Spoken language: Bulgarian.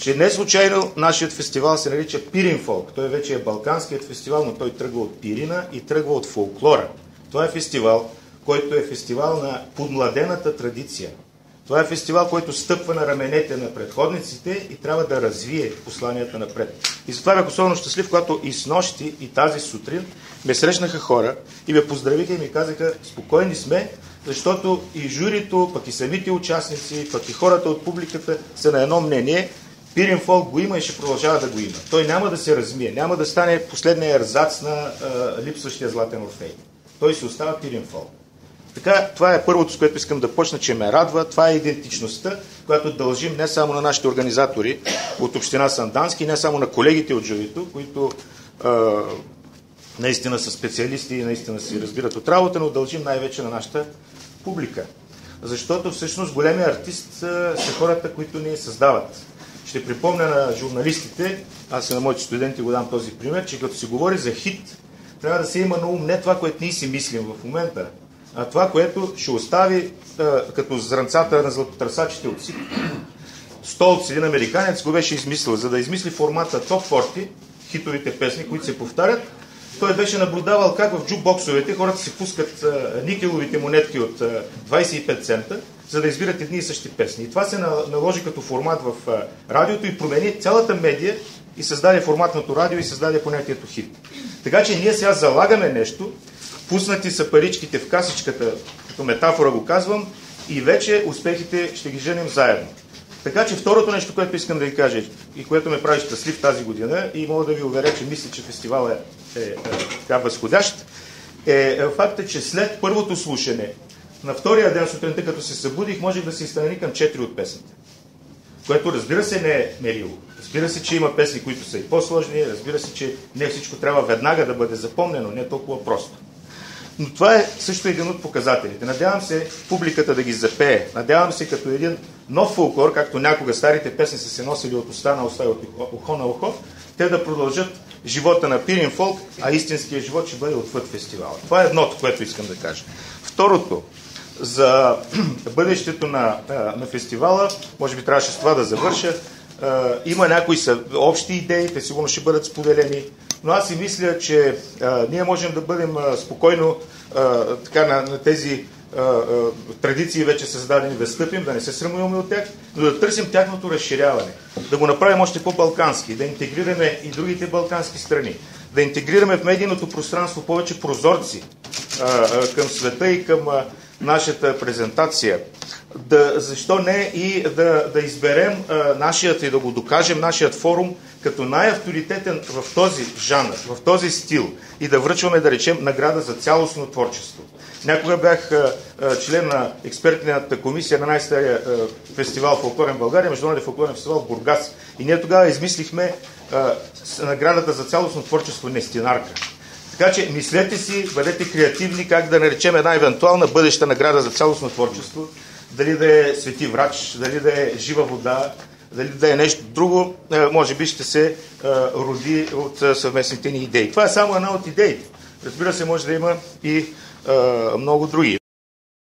че не случайно нашият фестивал се нарича Пирин фолк. Той вече е балканският фестивал, но той тръгва от Пирина и тръгва от фолклора. Това е фестивал, който е фестивал на подмладената традиция. Това е фестивал, който стъпва на раменете на предходниците и трябва да развие посланията напред. И затова бях особено щастлив, когато и снощи, и тази сутрин ме срещнаха хора и ме поздравиха и ми казаха: спокойни сме, защото и журито, пък и самите участници, пък и хората от публиката са на едно мнение. Пирин фолк го има и ще продължава да го има. Той няма да се размие, няма да стане последния ерзац на липсващия златен Орфей. Той се остава Пирин фолк. Така, това е първото, с което искам да почна, че ме радва. Това е идентичността, която дължим не само на нашите организатори от община Сандански, не само на колегите от журито, които наистина са специалисти и наистина си разбират от работа, но дължим най-вече на нашата публика. Защото всъщност големият артист са хората, които ни създават. Ще припомня на журналистите, аз и на моите студенти го дам този пример, че като се говори за хит, трябва да се има на ум не това, което ние си мислим в момента, а това, което ще остави като зранцата на златотърсачите от СИК. Столц, един американец, го беше измислил. За да измисли формата Top 40, хитовите песни, които се повтарят, той беше наблюдавал как в джукбоксовете хората се пускат никеловите монетки от 25 цента, за да избират едни и същи песни. И това се наложи като формат в радиото и промени цялата медия и създаде форматното радио и създаде понятието хит. Така че ние сега залагаме нещо, пуснати са паричките в касичката, като метафора го казвам, и вече успехите ще ги женим заедно. Така че второто нещо, което искам да ви кажа и което ме прави щастлив тази година, и мога да ви уверя, че мисля, че фестивалът е така възходящ, е факта, че след първото слушане, на втория ден сутринта, като се събудих, можех да се изтъмени към 4 от песните. Което, разбира се, не е мерило. Разбира се, че има песни, които са и по-сложни, разбира се, че не всичко трябва веднага да бъде запомнено, не е толкова просто. Но това е също един от показателите. Надявам се публиката да ги запее. Надявам се като един нов фолклор, както някога старите песни са се носили от уста на уста и от ухо на ухо, те да продължат живота на Пирин фолк, а истинският живот ще бъде отвъд фестивала. Това е едното, което искам да кажа. Второто, за бъдещето на фестивала, може би трябваше с това да завърша, има някои общи идеи, те сигурно ще бъдат споделени, но аз си мисля, че ние можем да бъдем спокойно така, на тези традиции вече създадени, да стъпим, да не се срамуваме от тях, но да търсим тяхното разширяване, да го направим още по-балкански, да интегрираме и другите балкански страни, да интегрираме в медийното пространство повече прозорци към света и към нашата презентация. Защо не и да изберем нашият и да го докажем нашият форум като най-авторитетен в този жанр, в този стил и да връчваме, да речем, награда за цялостно творчество. Някога бях член на експертната комисия на най-стария фестивал фолклорен в България, Международен фолклорен фестивал в Бургас. И ние тогава измислихме наградата за цялостно творчество Нестинарка. Така че мислете си, бъдете креативни как да наречем една евентуална бъдеща награда за цялостно творчество. Дали да е Свети врач, дали да е Жива вода, дали да е нещо друго, може би ще се роди от съвместните ни идеи. Това е само една от идеите. Разбира се, може да има и много други.